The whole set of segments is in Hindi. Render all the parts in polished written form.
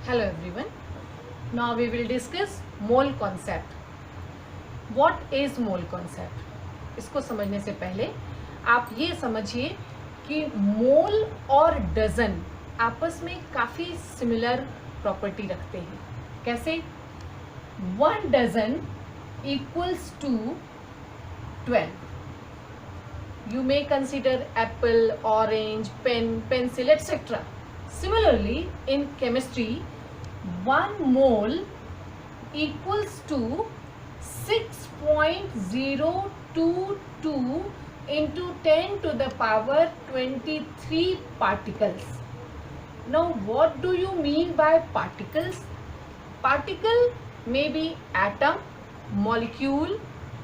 Hello everyone. Now we will discuss mole concept. What is mole concept? इसको समझने से पहले आप ये समझिए कि मोल और डजन आपस में काफ़ी सिमिलर प्रॉपर्टी रखते हैं. कैसे? 1 dozen equals to 12. You may consider apple, orange, pen, pencil, etc. Similarly, in chemistry, 1 mole equals to 6.022 into 10 to the power 23 particles. Now, what do you mean by particles? Particle may be atom, molecule,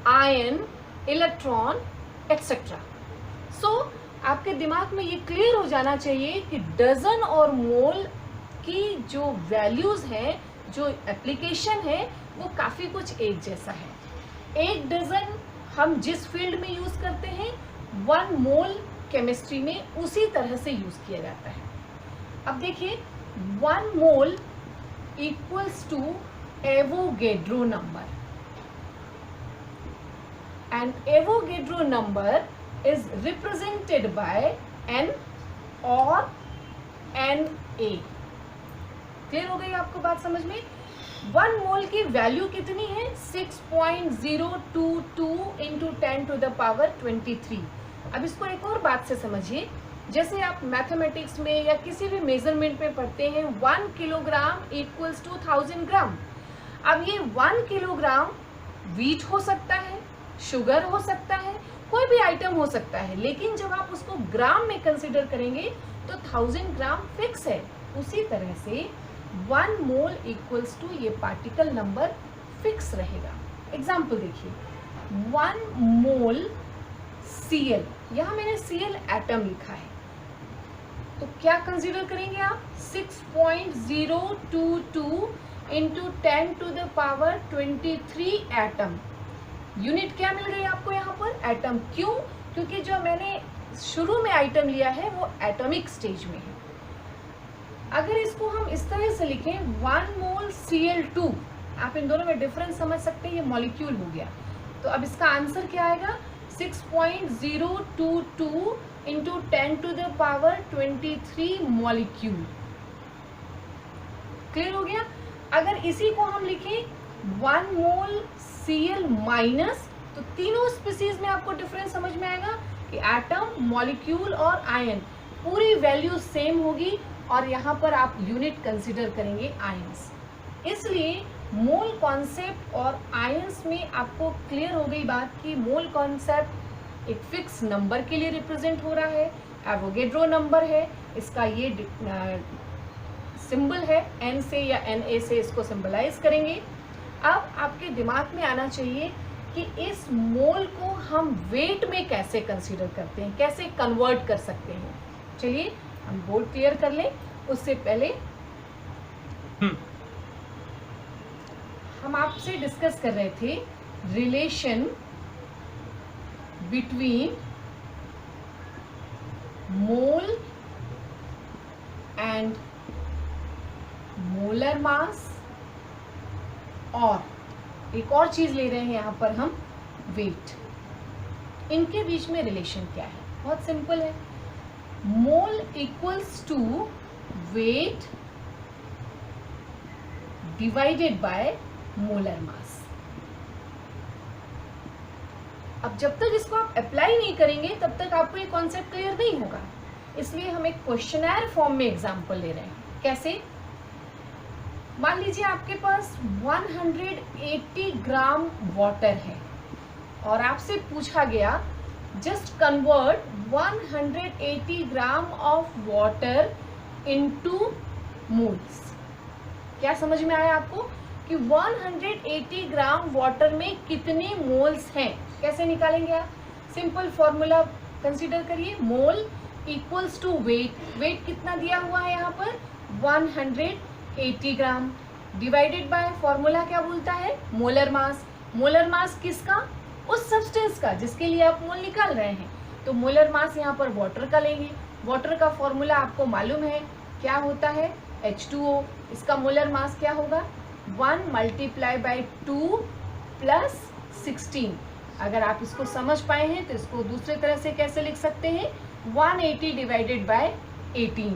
ion, electron, etc. So, आपके दिमाग में ये क्लियर हो जाना चाहिए कि डजन और मोल की जो वैल्यूज़ हैं, जो एप्लीकेशन है, वो काफ़ी कुछ एक जैसा है. 1 डजन हम जिस फील्ड में यूज़ करते हैं, 1 मोल केमिस्ट्री में उसी तरह से यूज़ किया जाता है. अब देखिए, 1 mole equals to Avogadro number, and Avogadro number is represented by N or Na. Clear हो गई आपको बात समझ में? 1 मोल की वैल्यू कितनी है? 6.022 इंटू 10 टू द पावर 23. अब इसको एक और बात से समझिए. जैसे आप मैथमेटिक्स में या किसी भी मेजरमेंट में पढ़ते हैं 1 किलोग्राम इक्वल्स टू 1000 ग्राम. अब ये 1 किलोग्राम वीट हो सकता है, शुगर हो सकता है, कोई भी आइटम हो सकता है, लेकिन जब आप उसको ग्राम में कंसीडर करेंगे तो 1000 ग्राम फिक्स है. उसी तरह से 1 मोल इक्वल्स टू ये पार्टिकल नंबर फिक्स रहेगा. एग्जाम्पल देखिए, 1 मोल Cl, यहाँ मैंने Cl एटम लिखा है, तो क्या कंसीडर करेंगे आप? 6.022 into 10 to the power 23 atom. Unit क्या मिल गई आपको यहाँ पर? एटम. क्यों? क्योंकि जो मैंने शुरू में आइटम लिया है वो एटॉमिक स्टेज में है. अगर इसको हम इस तरह से लिखें 1 मोल Cl2, आप इन दोनों में डिफरेंस समझ सकते हैं, ये मॉलिक्यूल हो गया. तो अब इसका आंसर क्या आएगा? 6.022 into 10 to the power 23 molecule. Clear हो गया? अगर इसी को हम लिखें 1 मोल Cl माइनस, तो तीनों स्पीसीज में आपको डिफरेंस समझ में आएगा कि एटम, मॉलिक्यूल और आयन पूरी वैल्यू सेम होगी, और यहाँ पर आप यूनिट कंसीडर करेंगे आयंस. इसलिए मोल कॉन्सेप्ट और आयंस में आपको क्लियर हो गई बात कि मोल कॉन्सेप्ट एक फिक्स नंबर के लिए रिप्रेजेंट हो रहा है. एवोगेड्रो नंबर है, इसका ये सिंबल है, एन से या Na से इसको सिंबलाइज करेंगे. अब आपके दिमाग में आना चाहिए कि इस मोल को हम वेट में कैसे कंसीडर करते हैं, कैसे कन्वर्ट कर सकते हैं. चलिए हम बोर्ड क्लियर कर लें. उससे पहले हम आपसे डिस्कस कर रहे थे relation between mole and molar mass, और एक और चीज ले रहे हैं यहाँ पर हम, वेट. इनके बीच में रिलेशन क्या है? बहुत सिंपल है. Mole equals to weight divided by molar mass. अब जब तक इसको आप अप्लाई नहीं करेंगे तब तक आपको ये कॉन्सेप्ट क्लियर नहीं होगा. इसलिए हम एक क्वेश्चनर फॉर्म में एग्जांपल ले रहे हैं. कैसे? मान लीजिए आपके पास 180 ग्राम वाटर है और आपसे पूछा गया just convert 180 gram of water into moles. क्या समझ में आया आपको कि 180 ग्राम वाटर में कितने मोल्स हैं? कैसे निकालेंगे आप? सिंपल फॉर्मूला कंसीडर करिए. मोल इक्वल्स टू वेट. वेट कितना दिया हुआ है यहाँ पर? 180 ग्राम डिवाइडेड बाय फॉर्मूला क्या बोलता है? Molar mass. मोलर मास किसका? उस सब्सटेंस का जिसके लिए आप मोल निकाल रहे हैं. तो मोलर मास यहाँ पर वाटर का लेंगे. वाटर का फॉर्मूला आपको मालूम है क्या होता है? H2O, इसका मोलर मास क्या होगा 1 मल्टीप्लाई बाई 2 प्लस 16। अगर आप इसको समझ पाए हैं तो इसको दूसरे तरह से कैसे लिख सकते हैं 180 डिवाइडेड बाय 18।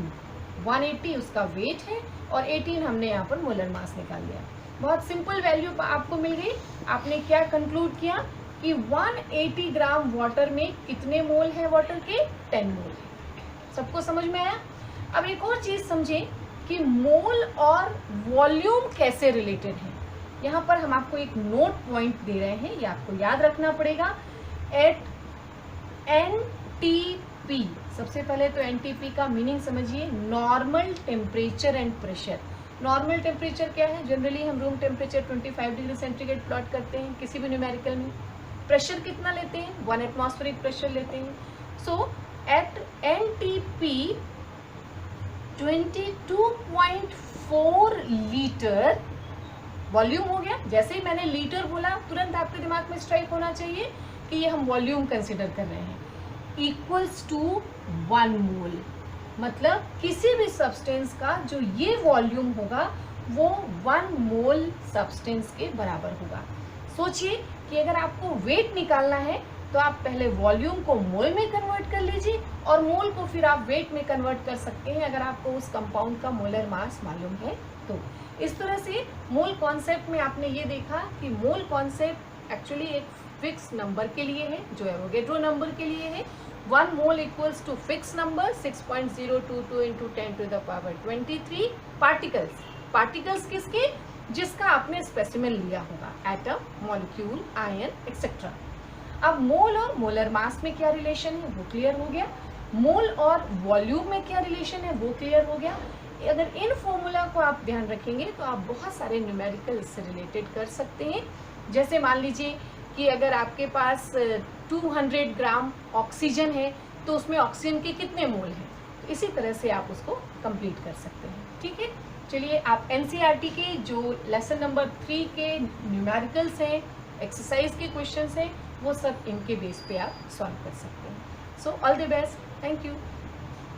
180 उसका वेट है और 18 हमने यहाँ पर मोलर मास निकाल लिया। बहुत सिंपल वैल्यू आपको मिल गई। आपने क्या कंक्लूड किया कि 180 ग्राम वाटर में कितने मोल है वाटर के 10 मोल है। सबको समझ में आया। अब एक और चीज समझें कि मोल और वॉल्यूम कैसे रिलेटेड है। यहाँ पर हम आपको एक नोट पॉइंट दे रहे हैं, ये आपको याद रखना पड़ेगा। एट NTP, सबसे पहले तो NTP का मीनिंग समझिए, normal temperature and pressure. Normal temperature क्या है, जनरली हम room temperature 25 degree centigrade plot करते हैं किसी भी न्यूमेरिकल में। प्रेशर कितना लेते हैं 1 एटमॉस्फेरिक प्रेशर लेते हैं। सो एट NTP 22.4 लीटर वॉल्यूम हो गया। जैसे ही मैंने लीटर बोला तुरंत आपके दिमाग में स्ट्राइक होना चाहिए कि ये हम वॉल्यूम कंसिडर कर रहे हैं। इक्वल्स टू 1 मोल, मतलब किसी भी सब्सटेंस का जो ये वॉल्यूम होगा वो 1 मोल सब्सटेंस के बराबर होगा। सोचिए कि अगर आपको वेट निकालना है तो आप पहले वॉल्यूम को मोल में कन्वर्ट कर लीजिए और मोल को फिर आप वेट में कन्वर्ट कर सकते हैं अगर आपको उस कंपाउंड का मोलर मास मालूम है तो। इस तरह से मोल कॉन्सेप्ट में आपने ये देखा कि मोल कॉन्सेप्ट एक्चुअली एक फिक्स नंबर के लिए है जो एवोगैड्रो नंबर के लिए है। 1 mole equals to fix number 6.022 into 10 to the power 23 particles. Particles किसके, जिसका आपने स्पेसिमेन लिया होगा, एटम, मॉलिक्यूल, आयन एक्सेट्रा। अब मोल और मोलर मास में क्या रिलेशन है वो क्लियर हो गया। मोल और वॉल्यूम में क्या रिलेशन है वो क्लियर हो गया। अगर इन फॉर्मूला को आप ध्यान रखेंगे तो आप बहुत सारे न्यूमेरिकल इससे रिलेटेड कर सकते हैं। जैसे मान लीजिए कि अगर आपके पास 200 ग्राम ऑक्सीजन है तो उसमें ऑक्सीजन के कितने मोल हैं, तो इसी तरह से आप उसको कंप्लीट कर सकते हैं। ठीक है, चलिए आप NCERT के जो लेसन नंबर 3 के न्यूमेरिकल्स हैं, एक्सरसाइज के क्वेश्चंस हैं, वो सब इनके बेस पे आप सॉल्व कर सकते हैं। So all the best, thank you.